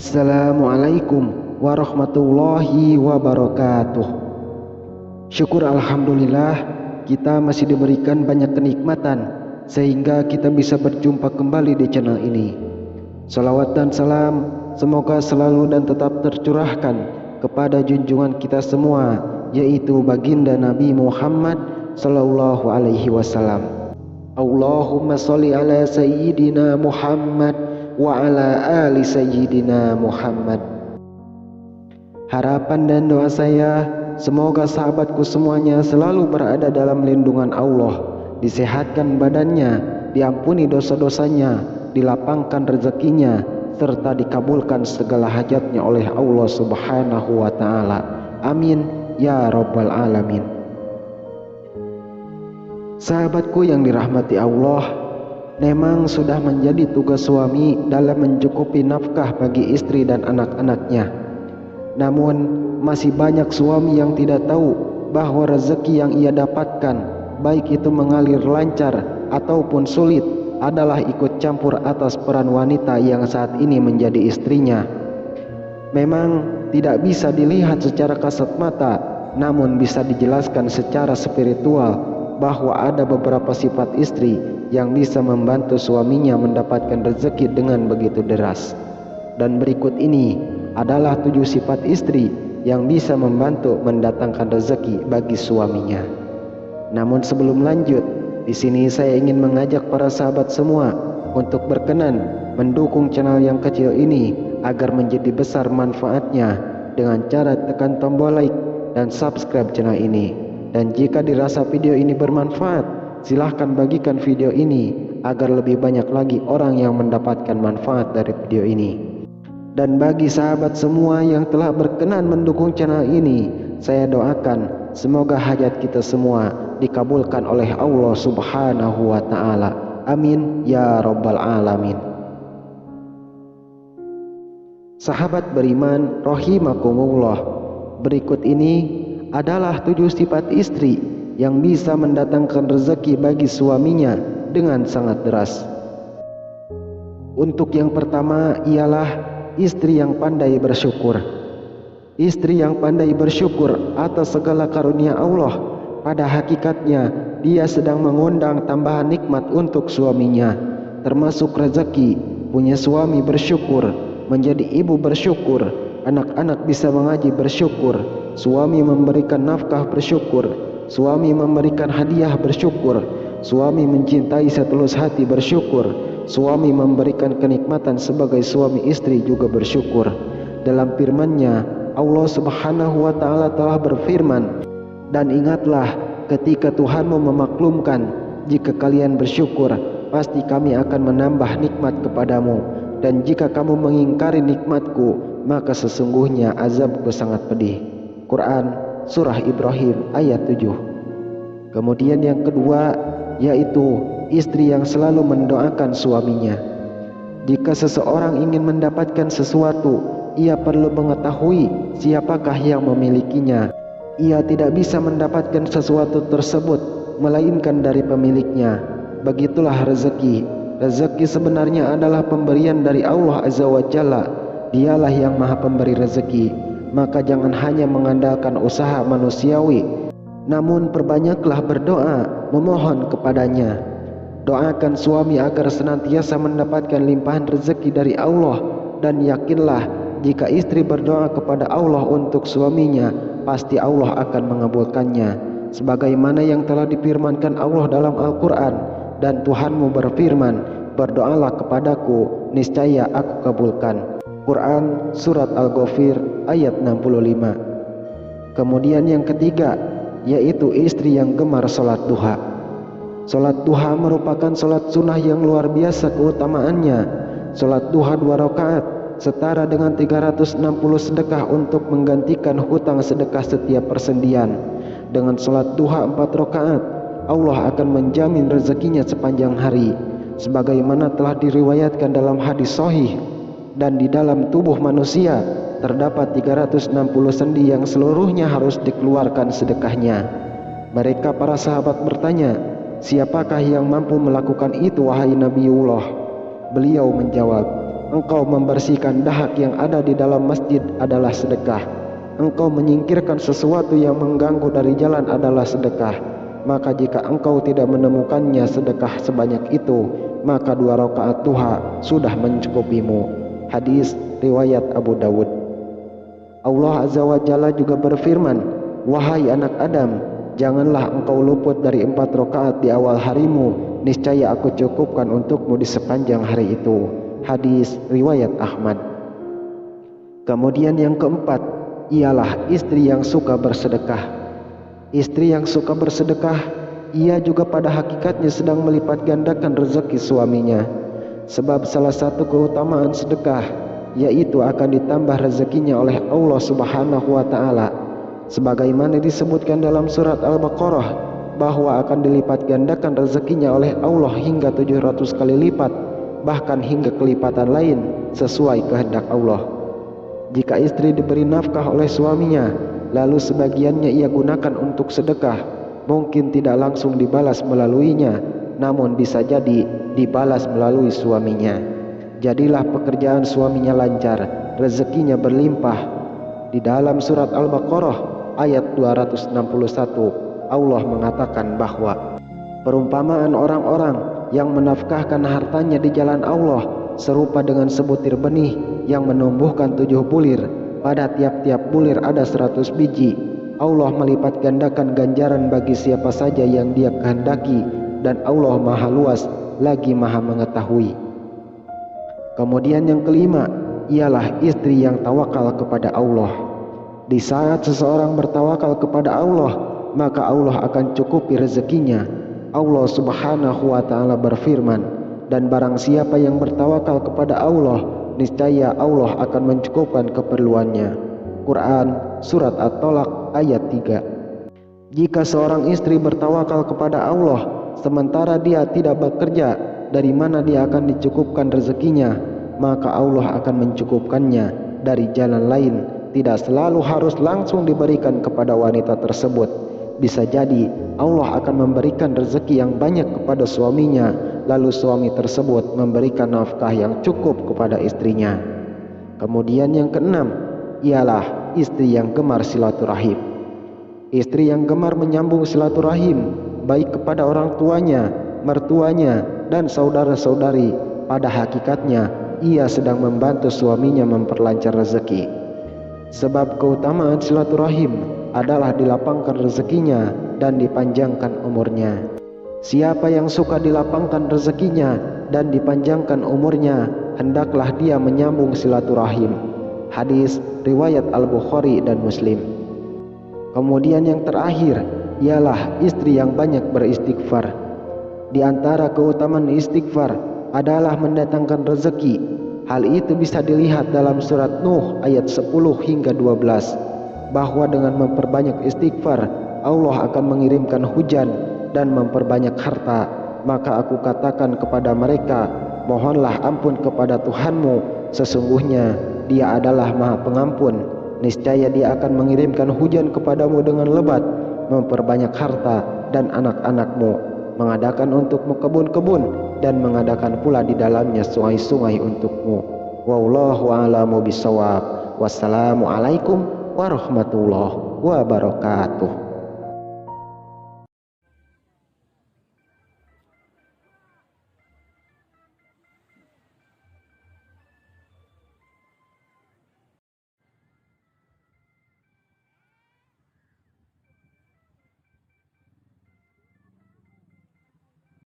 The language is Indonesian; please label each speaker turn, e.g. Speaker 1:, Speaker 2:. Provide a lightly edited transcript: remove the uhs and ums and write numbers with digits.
Speaker 1: Assalamualaikum warahmatullahi wabarakatuh. Syukur alhamdulillah kita masih diberikan banyak kenikmatan sehingga kita bisa berjumpa kembali di channel ini. Salawat dan salam semoga selalu dan tetap tercurahkan kepada junjungan kita semua, yaitu baginda Nabi Muhammad sallallahu alaihi wasallam. Allahumma sholli ala sayyidina Muhammad wa ala ali sayyidina Muhammad. Harapan dan doa saya, semoga sahabatku semuanya selalu berada dalam lindungan Allah, disehatkan badannya, diampuni dosa-dosanya, dilapangkan rezekinya, serta dikabulkan segala hajatnya oleh Allah Subhanahu wa ta'ala. Amin ya rabbal alamin. Sahabatku yang dirahmati Allah, memang sudah menjadi tugas suami dalam mencukupi nafkah bagi istri dan anak-anaknya. Namun masih banyak suami yang tidak tahu bahwa rezeki yang ia dapatkan, baik itu mengalir lancar ataupun sulit, adalah ikut campur atas peran wanita yang saat ini menjadi istrinya. Memang tidak bisa dilihat secara kasat mata, namun bisa dijelaskan secara spiritual bahwa ada beberapa sifat istri yang bisa membantu suaminya mendapatkan rezeki dengan begitu deras. Dan berikut ini adalah 7 sifat istri yang bisa membantu mendatangkan rezeki bagi suaminya. Namun sebelum lanjut, di sini saya ingin mengajak para sahabat semua untuk berkenan mendukung channel yang kecil ini agar menjadi besar manfaatnya dengan cara tekan tombol like dan subscribe channel ini. Dan jika dirasa video ini bermanfaat, silahkan bagikan video ini agar lebih banyak lagi orang yang mendapatkan manfaat dari video ini. Dan bagi sahabat semua yang telah berkenan mendukung channel ini, saya doakan semoga hajat kita semua dikabulkan oleh Allah Subhanahu wa ta'ala. Amin ya rabbal alamin. Sahabat beriman rahimakumullah, berikut ini adalah 7 sifat istri yang bisa mendatangkan rezeki bagi suaminya dengan sangat deras. Untuk yang pertama ialah istri yang pandai bersyukur. Istri yang pandai bersyukur atas segala karunia Allah, pada hakikatnya dia sedang mengundang tambahan nikmat untuk suaminya, termasuk rezeki, punya suami bersyukur, menjadi ibu bersyukur, anak-anak bisa mengaji bersyukur, suami memberikan nafkah bersyukur, suami memberikan hadiah bersyukur, suami mencintai setulus hati bersyukur, suami memberikan kenikmatan sebagai suami istri juga bersyukur. Dalam firman-Nya, Allah Subhanahu wa ta'ala telah berfirman, dan ingatlah ketika Tuhanmu memaklumkan, jika kalian bersyukur pasti kami akan menambah nikmat kepadamu, dan jika kamu mengingkari nikmatku maka sesungguhnya azabku sangat pedih. Quran Surah Ibrahim ayat 7. Kemudian yang kedua yaitu istri yang selalu mendoakan suaminya. Jika seseorang ingin mendapatkan sesuatu, ia perlu mengetahui siapakah yang memilikinya. Ia tidak bisa mendapatkan sesuatu tersebut melainkan dari pemiliknya. Begitulah rezeki. Rezeki sebenarnya adalah pemberian dari Allah Azza wa Jalla. Dialah yang maha pemberi rezeki. Maka jangan hanya mengandalkan usaha manusiawi, namun perbanyaklah berdoa, memohon kepadanya. Doakan suami agar senantiasa mendapatkan limpahan rezeki dari Allah, dan yakinlah jika istri berdoa kepada Allah untuk suaminya, pasti Allah akan mengabulkannya. Sebagaimana yang telah difirmankan Allah dalam Al-Quran, dan Tuhanmu berfirman, berdoalah kepadaku, niscaya aku kabulkan. Quran Surat Al-Ghafir ayat 65. Kemudian yang ketiga yaitu istri yang gemar sholat duha. Sholat duha merupakan sholat sunnah yang luar biasa keutamaannya. Sholat duha 2 rakaat setara dengan 360 sedekah untuk menggantikan hutang sedekah setiap persendian. Dengan sholat duha 4 rakaat, Allah akan menjamin rezekinya sepanjang hari, sebagaimana telah diriwayatkan dalam hadis sahih. Dan di dalam tubuh manusia terdapat 360 sendi yang seluruhnya harus dikeluarkan sedekahnya. Mereka para sahabat bertanya, siapakah yang mampu melakukan itu wahai Nabiullah? Beliau menjawab, engkau membersihkan dahak yang ada di dalam masjid adalah sedekah. Engkau menyingkirkan sesuatu yang mengganggu dari jalan adalah sedekah. Maka jika engkau tidak menemukannya sedekah sebanyak itu, maka 2 rakaat duha sudah mencukupimu. Hadis riwayat Abu Dawud. Allah Azza wa Jalla juga berfirman, wahai anak Adam, janganlah engkau luput dari 4 rakaat di awal harimu, niscaya aku cukupkan untukmu di sepanjang hari itu. Hadis riwayat Ahmad. Kemudian yang keempat ialah istri yang suka bersedekah. Istri yang suka bersedekah, ia juga pada hakikatnya sedang melipat gandakan rezeki suaminya. Sebab salah satu keutamaan sedekah yaitu akan ditambah rezekinya oleh Allah Subhanahu wa taala. Sebagaimana disebutkan dalam surat Al-Baqarah bahwa akan dilipat gandakan rezekinya oleh Allah hingga 700 kali lipat, bahkan hingga kelipatan lain sesuai kehendak Allah. Jika istri diberi nafkah oleh suaminya, lalu sebagiannya ia gunakan untuk sedekah, mungkin tidak langsung dibalas melaluinya, namun bisa jadi dibalas melalui suaminya. Jadilah pekerjaan suaminya lancar, rezekinya berlimpah. Di dalam surat Al-Baqarah ayat 261, Allah mengatakan bahwa perumpamaan orang-orang yang menafkahkan hartanya di jalan Allah serupa dengan sebutir benih yang menumbuhkan 7 bulir. Pada tiap-tiap bulir ada 100 biji. Allah melipat gandakan ganjaran bagi siapa saja yang Dia kehendaki, dan Allah Maha Luas lagi Maha mengetahui. Kemudian yang kelima ialah istri yang tawakal kepada Allah. Di saat seseorang bertawakal kepada Allah, maka Allah akan cukupi rezekinya. Allah Subhanahu wa taala berfirman, dan barang siapa yang bertawakal kepada Allah, niscaya Allah akan mencukupkan keperluannya. Quran Surat At-Tolak ayat 3. Jika seorang istri bertawakal kepada Allah sementara dia tidak bekerja, dari mana dia akan dicukupkan rezekinya? Maka Allah akan mencukupkannya dari jalan lain. Tidak selalu harus langsung diberikan kepada wanita tersebut. Bisa jadi Allah akan memberikan rezeki yang banyak kepada suaminya, lalu suami tersebut memberikan nafkah yang cukup kepada istrinya. Kemudian yang keenam ialah istri yang gemar silaturahim. Istri yang gemar menyambung silaturahim, baik kepada orang tuanya, mertuanya, dan saudara-saudari, pada hakikatnya ia sedang membantu suaminya memperlancar rezeki. Sebab keutamaan silaturahim adalah dilapangkan rezekinya dan dipanjangkan umurnya. Siapa yang suka dilapangkan rezekinya dan dipanjangkan umurnya, hendaklah dia menyambung silaturahim. Hadis riwayat Al-Bukhari dan Muslim. Kemudian yang terakhir ialah istri yang banyak beristighfar. Di antara keutamaan istighfar adalah mendatangkan rezeki. Hal itu bisa dilihat dalam surat Nuh ayat 10 hingga 12, bahwa dengan memperbanyak istighfar Allah akan mengirimkan hujan dan memperbanyak harta. Maka aku katakan kepada mereka, mohonlah ampun kepada Tuhanmu, sesungguhnya Dia adalah Maha Pengampun. Niscaya Dia akan mengirimkan hujan kepadamu dengan lebat, memperbanyak harta dan anak-anakmu, mengadakan untukmu kebun-kebun, dan mengadakan pula di dalamnya sungai-sungai untukmu. Wallahu a'lamu bishawab. Wassalamualaikum warahmatullahi wabarakatuh.